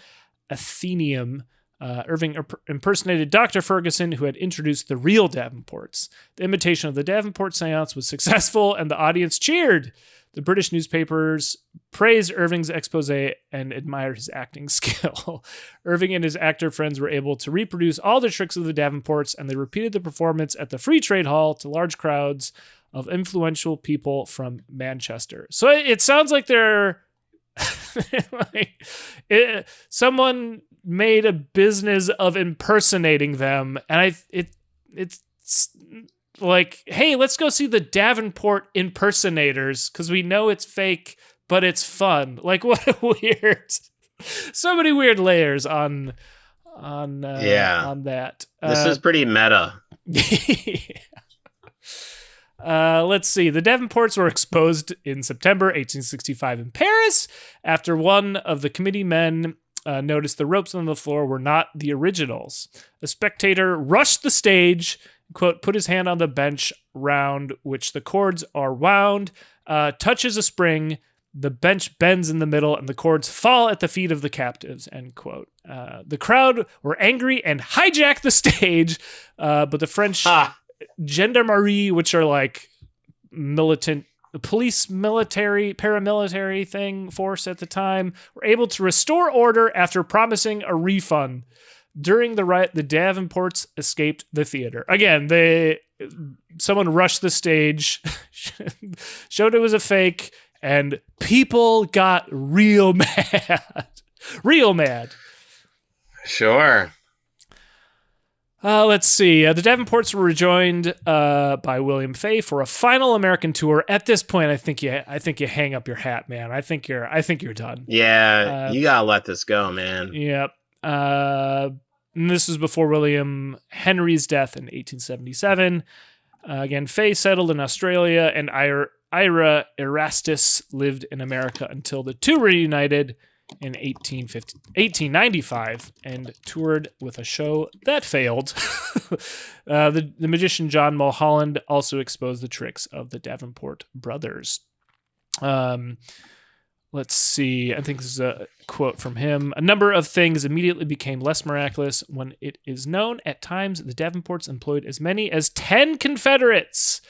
Athenaeum. Irving impersonated Dr. Ferguson, who had introduced the real Davenports. The imitation of the Davenport seance was successful, and the audience cheered. The British newspapers praised Irving's expose and admired his acting skill. Irving and his actor friends were able to reproduce all the tricks of the Davenports, and they repeated the performance at the Free Trade Hall to large crowds of influential people from Manchester. So it sounds like they're someone made a business of impersonating them, and it's like, hey, let's go see the Davenport impersonators because we know it's fake, but it's fun. Like, what a weird, so many weird layers on that. This is pretty meta. Let's see. The Davenports were exposed in September 1865 in Paris after one of the committee men noticed the ropes on the floor were not the originals. A spectator rushed the stage, quote, put his hand on the bench round which the cords are wound, touches a spring, the bench bends in the middle, and the cords fall at the feet of the captives, end quote. The crowd were angry and hijacked the stage, but the French gendarmerie, which are like militant police, military, paramilitary force at the time, were able to restore order after promising a refund. During the riot, the Davenports escaped the theater. Again, someone rushed the stage, showed it was a fake, and people got real mad. Real mad. Sure. Let's see. The Davenports were rejoined by William Fay for a final American tour. At this point, I think you hang up your hat, man. I think you're done. Yeah, you gotta let this go, man. Yep. And this was before William Henry's death in 1877. Again, Fay settled in Australia, and Ira Erastus lived in America until the two reunited in 1895 and toured with a show that failed. The magician John Mulholland also exposed the tricks of the Davenport brothers. Let's see. I think this is a quote from him. A number of things immediately became less miraculous when it is known at times the Davenports employed as many as 10 Confederates.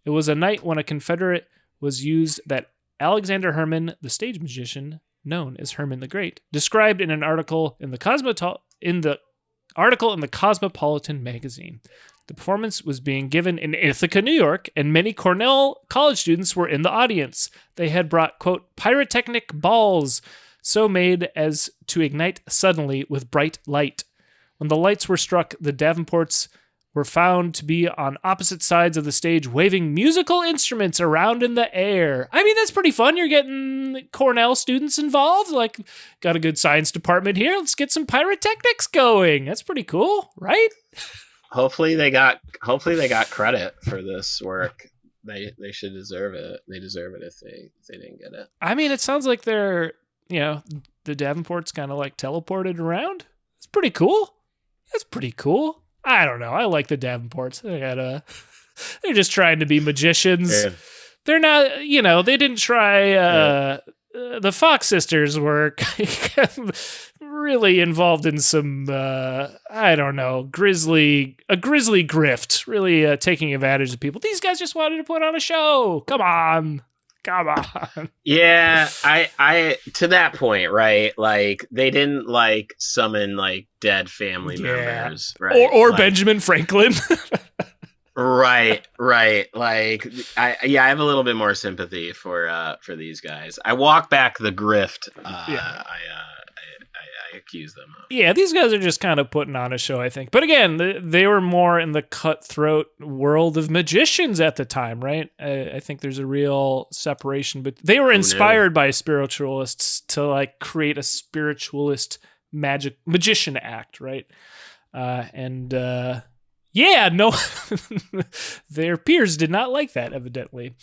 It was a night when a Confederate was used that Alexander Herman, the stage magician, known as Herman the Great, described in an article in the in the article in the Cosmopolitan magazine. The performance was being given in Ithaca, New York, and many Cornell college students were in the audience. They had brought, quote, pyrotechnic balls so made as to ignite suddenly with bright light. When the lights were struck, the Davenports were found to be on opposite sides of the stage waving musical instruments around in the air. I mean, that's pretty fun. You're getting Cornell students involved. Like, got a good science department here. Let's get some pyrotechnics going. That's pretty cool, right? Hopefully they got credit for this work. They should deserve it. They deserve it if they didn't get it. I mean, it sounds like they're, the Davenports kind of like teleported around. It's pretty cool. That's pretty cool. I don't know. I like the Davenports. They're just trying to be magicians. Yeah. They're not, they didn't try, the Fox sisters were really involved in some, I don't know, grisly grift, really taking advantage of people. These guys just wanted to put on a show. Come on. Yeah, I to that point, right? Like they didn't like summon like dead family members, right? Or like, Benjamin Franklin. Right. Like I have a little bit more sympathy for these guys. I walk back the grift. I accuse them of. Yeah, these guys are just kind of putting on a show, I think. But again, they were more in the cutthroat world of magicians at the time, right? I think there's a real separation, but they were inspired by spiritualists to like create a spiritualist magician act, right? Their peers did not like that, evidently.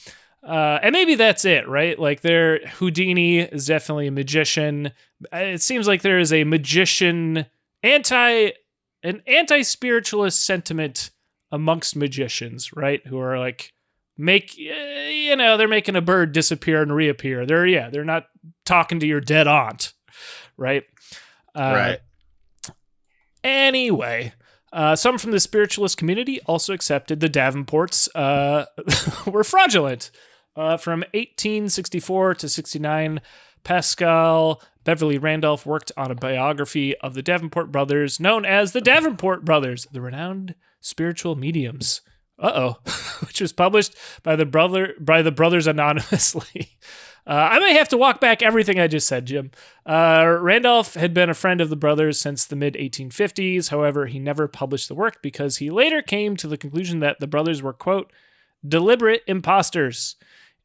And maybe that's it, right? Like Houdini is definitely a magician. It seems like there is a magician an anti-spiritualist sentiment amongst magicians, right? Who are like they're making a bird disappear and reappear. They're not talking to your dead aunt, right? Right. Anyway, some from the spiritualist community also accepted the Davenports were fraudulent. From 1864 to 69, Pascal Beverly Randolph worked on a biography of the Davenport Brothers, known as the Davenport Brothers, the renowned spiritual mediums. Which was published by the brothers anonymously. I may have to walk back everything I just said, Jim. Randolph had been a friend of the brothers since the mid-1850s. However, he never published the work because he later came to the conclusion that the brothers were, quote, deliberate imposters.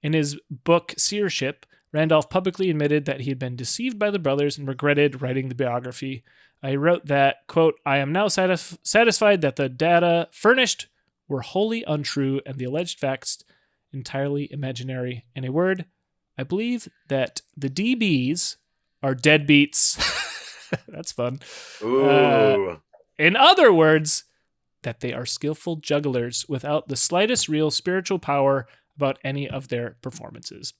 In his book, Seership, Randolph publicly admitted that he had been deceived by the brothers and regretted writing the biography. He wrote that, quote, I am now satisfied that the data furnished were wholly untrue and the alleged facts entirely imaginary. In a word, I believe that the DBs are deadbeats. That's fun. Ooh. In other words, that they are skillful jugglers without the slightest real spiritual power about any of their performances.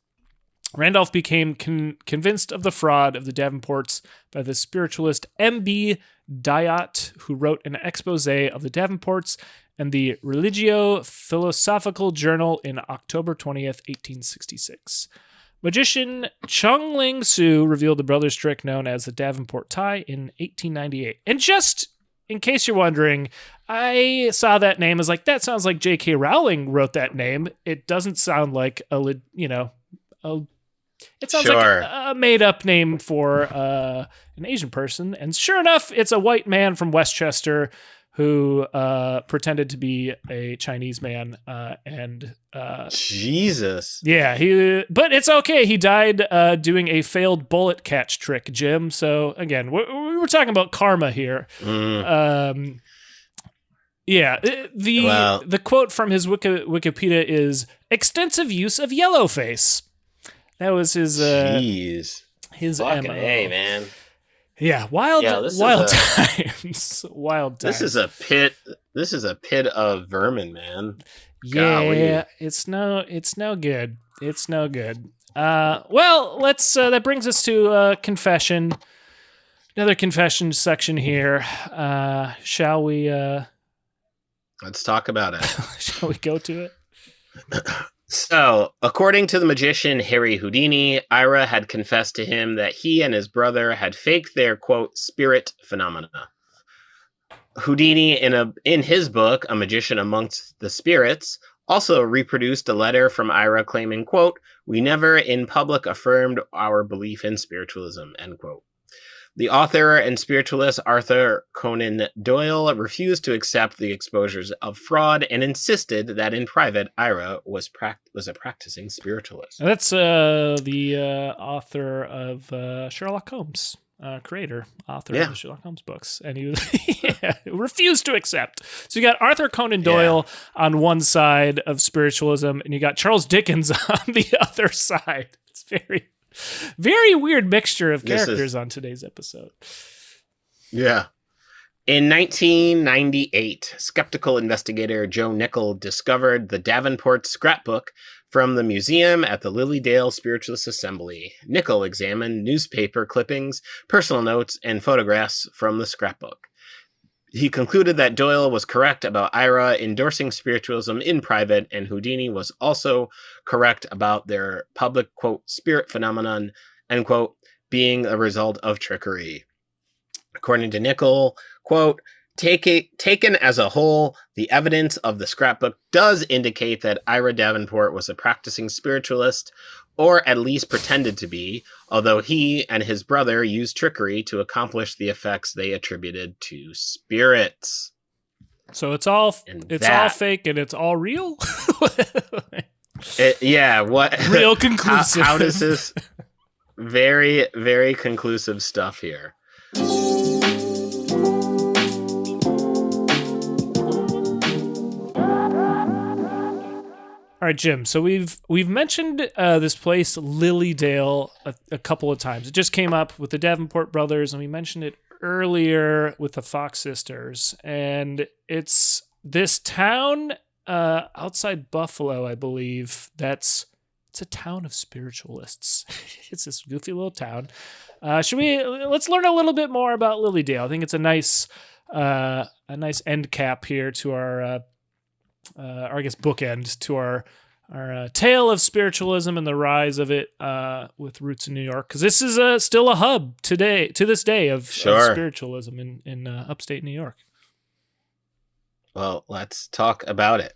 Randolph became convinced of the fraud of the Davenports by the spiritualist M.B. Dyott, who wrote an expose of the Davenports and the Religio-Philosophical Journal in October 20th, 1866. Magician Chung Ling Soo revealed the brothers' trick known as the Davenport tie in 1898. And just in case you're wondering, I saw that name as like, that sounds like J.K. Rowling wrote that name. It doesn't sound like it sounds like a made-up name for an Asian person. And sure enough, it's a white man from Westchester who pretended to be a Chinese man. Jesus. Yeah, but it's okay. He died doing a failed bullet catch trick, Jim. So again, we were talking about karma here. The quote from his Wikipedia is extensive use of yellowface. That was his his fucking MO. A, man. Yeah, wild times. Wild times. This is a pit of vermin, man. Yeah, Golly. it's no good. It's no good. Well, let's that brings us to confession. Another confession section here. Shall we Let's talk about it. Shall we go to it? So, according to the magician Harry Houdini, Ira had confessed to him that he and his brother had faked their, quote, spirit phenomena. Houdini, in his book, A Magician Amongst the Spirits, also reproduced a letter from Ira claiming, quote, "We never in public affirmed our belief in spiritualism," end quote. The author and spiritualist Arthur Conan Doyle refused to accept the exposures of fraud and insisted that in private, Ira was a practicing spiritualist. And that's the author of Sherlock Holmes. Creator, author of the Sherlock Holmes books, and he refused to accept. So you got Arthur Conan Doyle on one side of spiritualism, and you got Charles Dickens on the other side. It's very, very weird mixture of characters on today's episode. Yeah. In 1998, skeptical investigator Joe Nickel discovered the Davenport scrapbook from the museum at the Lilydale Spiritualist Assembly. Nickel examined newspaper clippings, personal notes, and photographs from the scrapbook. He concluded that Doyle was correct about Ira endorsing spiritualism in private, and Houdini was also correct about their public, quote, spirit phenomenon, end quote, being a result of trickery. According to Nickel, quote, taken as a whole, the evidence of the scrapbook does indicate that Ira Davenport was a practicing spiritualist, or at least pretended to be, although he and his brother used trickery to accomplish the effects they attributed to spirits. So it's all fake and it's all real? What real conclusive. How does this very, very conclusive stuff here. All right, Jim. So we've mentioned this place, Lilydale, a couple of times. It just came up with the Davenport Brothers, and we mentioned it earlier with the Fox sisters. And it's this town outside Buffalo, I believe. It's a town of spiritualists. It's this goofy little town. Let's learn a little bit more about Lilydale. I think it's a nice end cap here to our or I guess bookend to our tale of spiritualism and the rise of it with roots in New York, because this is still a hub to this day of spiritualism in upstate New York. Well, let's talk about it.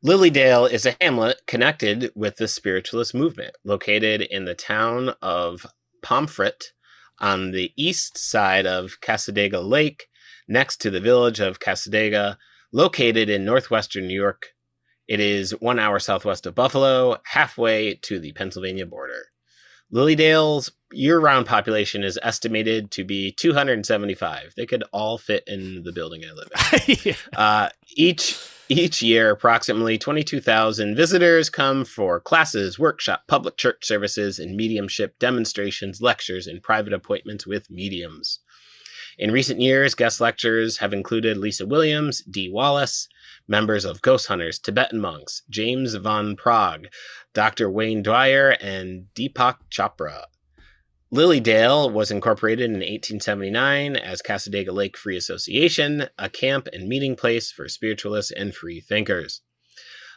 Lilydale is a hamlet connected with the spiritualist movement, located in the town of Pomfret on the east side of Cassadaga Lake, next to the village of Cassadaga, located in northwestern New York. It is 1 hour southwest of Buffalo, halfway to the Pennsylvania border. Lilydale's year-round population is estimated to be 275. They could all fit in the building I live in. Each year, approximately 22,000 visitors come for classes, workshop, public church services, and mediumship demonstrations, lectures, and private appointments with mediums. In recent years, guest lecturers have included Lisa Williams, Dee Wallace, members of Ghost Hunters, Tibetan monks, James Van Praagh, Dr. Wayne Dwyer, and Deepak Chopra. Lilydale was incorporated in 1879 as Cassadaga Lake Free Association, a camp and meeting place for spiritualists and free thinkers.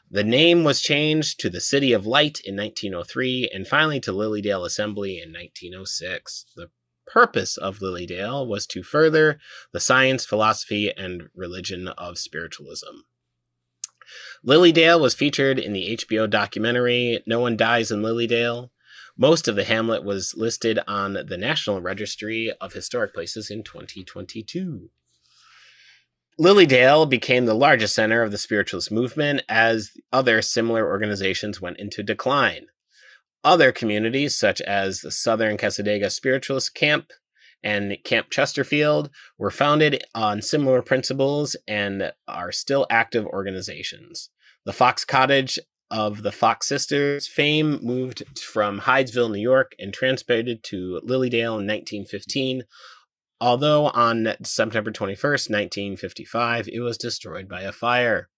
The name was changed to the City of Light in 1903 and finally to Lilydale Assembly in 1906. The purpose of Lilydale was to further the science, philosophy, and religion of spiritualism. Lilydale was featured in the HBO documentary No One Dies in Lilydale. Most of the hamlet was listed on the National Registry of Historic Places in 2022. Lilydale became the largest center of the spiritualist movement as other similar organizations went into decline. Other communities, such as the Southern Cassadaga Spiritualist Camp and Camp Chesterfield, were founded on similar principles and are still active organizations. The Fox Cottage of the Fox Sisters fame moved from Hydesville, New York, and transported to Lilydale in 1915, although on September 21st, 1955, it was destroyed by a fire.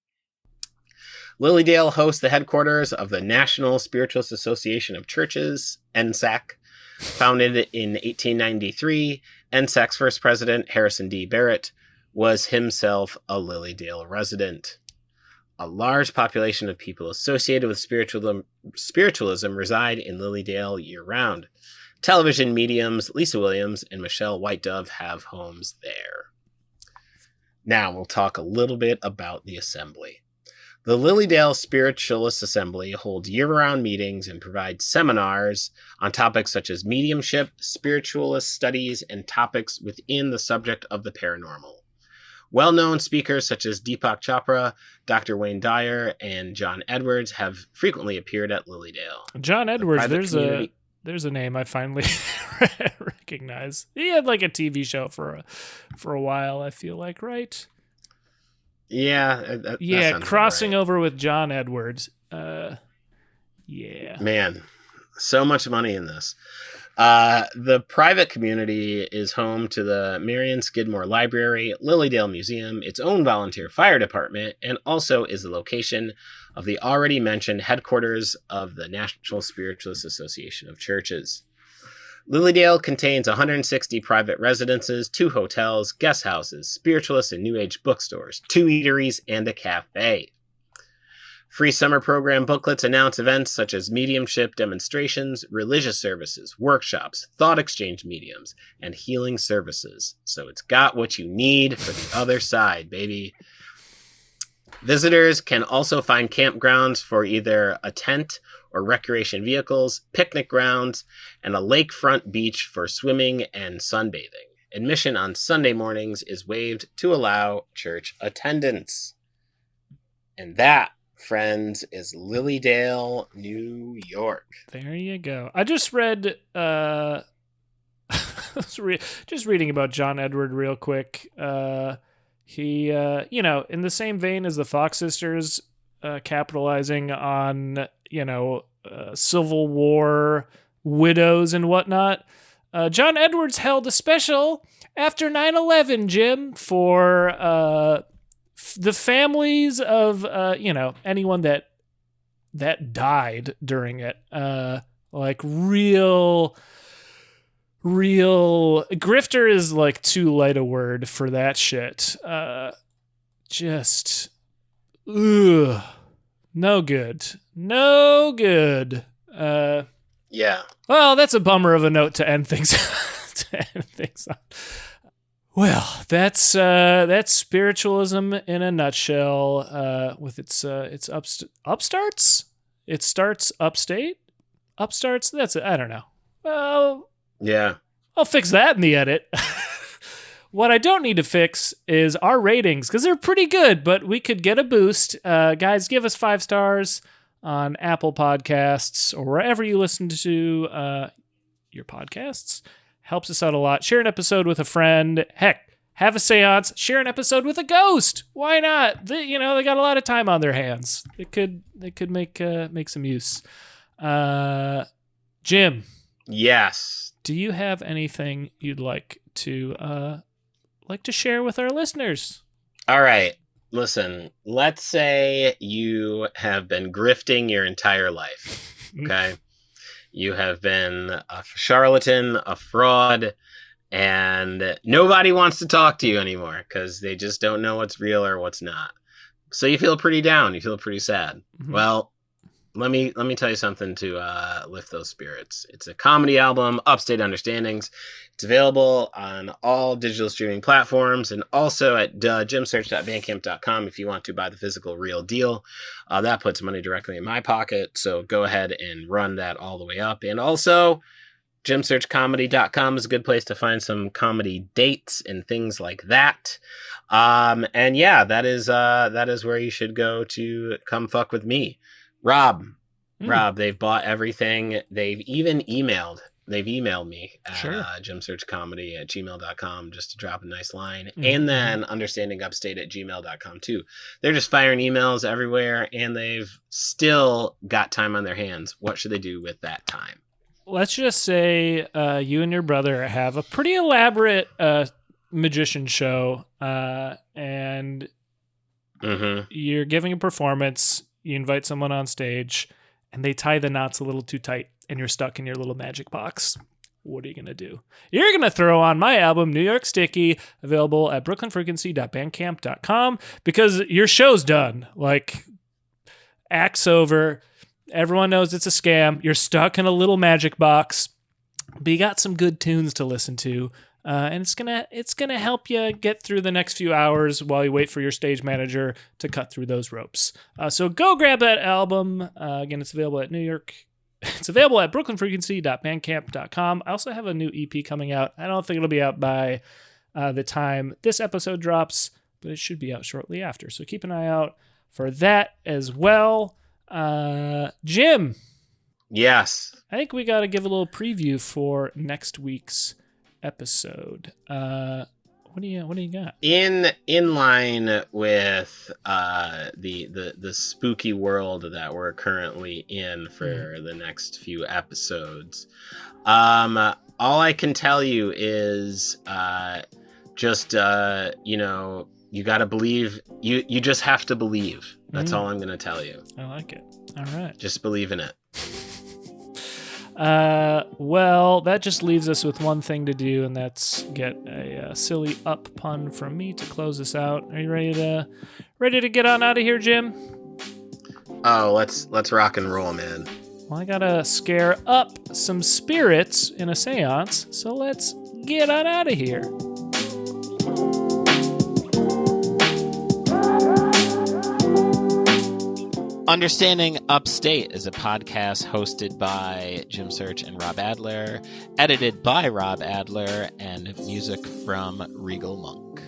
Lilydale hosts the headquarters of the National Spiritualist Association of Churches, NSAC. Founded in 1893, NSAC's first president, Harrison D. Barrett, was himself a Lilydale resident. A large population of people associated with spiritualism reside in Lilydale year-round. Television mediums Lisa Williams and Michelle White Dove have homes there. Now we'll talk a little bit about the assembly. The Lilydale Spiritualist Assembly holds year-round meetings and provides seminars on topics such as mediumship, spiritualist studies, and topics within the subject of the paranormal. Well-known speakers such as Deepak Chopra, Dr. Wayne Dyer, and John Edwards have frequently appeared at Lilydale. John Edwards, there's a name I finally recognize. He had like a TV show for a while, I feel like, right? Yeah. That crossing right. over with John Edwards. Yeah. Man, so much money in this. The private community is home to the Marion Skidmore Library, Lilydale Museum, its own volunteer fire department, and also is the location of the already mentioned headquarters of the National Spiritualist Association of Churches. Lilydale contains 160 private residences, 2 hotels, guest houses, spiritualist and New Age bookstores, 2 eateries, and a cafe. Free summer program booklets announce events such as mediumship demonstrations, religious services, workshops, thought exchange mediums, and healing services. So it's got what you need for the other side, baby. Visitors can also find campgrounds for either a tent or recreation vehicles, picnic grounds, and a lakefront beach for swimming and sunbathing. Admission on Sunday mornings is waived to allow church attendance. And that, friends, is Lilydale, New York. There you go. I just read, just reading about John Edward real quick. He, in the same vein as the Fox sisters, capitalizing on, Civil War widows and whatnot. John Edwards held a special after 9/11, Jim, for the families of anyone that died during it. Like real grifter is like too light a word for that shit. Just no good. Yeah. Well, that's a bummer of a note to end things on. Well, that's spiritualism in a nutshell. With its upstarts. It starts upstate. Upstarts. That's it. I don't know. Well, yeah. I'll fix that in the edit. What I don't need to fix is our ratings, because they're pretty good, but we could get a boost. Guys, give us 5 stars on Apple Podcasts or wherever you listen to your podcasts. Helps us out a lot. Share an episode with a friend. Heck, have a seance. Share an episode with a ghost. Why not? They got a lot of time on their hands. They could make some use. Jim. Yes. Do you have anything you'd like to share with our listeners? All right. Listen, let's say you have been grifting your entire life. Okay. You have been a charlatan, a fraud, and nobody wants to talk to you anymore because they just don't know what's real or what's not. So you feel pretty down. You feel pretty sad. Mm-hmm. Well, let me tell you something to lift those spirits. It's a comedy album, Upstate Understandings. It's available on all digital streaming platforms and also at jimsearch.bandcamp.com if you want to buy the physical real deal. That puts money directly in my pocket, so go ahead and run that all the way up. And also, jimsearchcomedy.com is a good place to find some comedy dates and things like that. And yeah, that is where you should go to come fuck with me. Rob, they've bought everything. They've even emailed me at jimsearchcomedy@gmail.com just to drop a nice line. Mm-hmm. And then understandingupstate@gmail.com too. They're just firing emails everywhere, and they've still got time on their hands. What should they do with that time? Let's just say you and your brother have a pretty elaborate magician show, and you're giving a performance. You invite someone on stage, and they tie the knots a little too tight, and you're stuck in your little magic box. What are you going to do? You're going to throw on my album, New York Sticky, available at brooklynfrequency.bandcamp.com, because your show's done. Like, act's over. Everyone knows it's a scam. You're stuck in a little magic box, but you got some good tunes to listen to. and it's gonna help you get through the next few hours while you wait for your stage manager to cut through those ropes. So go grab that album. Again, it's available at New York. It's available at brooklynfrequency.bandcamp.com. I also have a new EP coming out. I don't think it'll be out by the time this episode drops, but it should be out shortly after. So keep an eye out for that as well. Jim. Yes. I think we got to give a little preview for next week's episode. What do you got? In line with the spooky world that we're currently in for the next few episodes, all I can tell you is just you got to believe. You just have to believe. That's all I'm going to tell you. I like it. All right. Just believe in it. Well, that just leaves us with one thing to do, and that's get a silly up pun from me to close us out. Are you ready to get on out of here, Jim? Oh, let's rock and roll, man. Well, I gotta scare up some spirits in a seance, so let's get on out of here. Understanding Upstate is a podcast hosted by Jim Search and Rob Adler, edited by Rob Adler, and music from Regal Monk.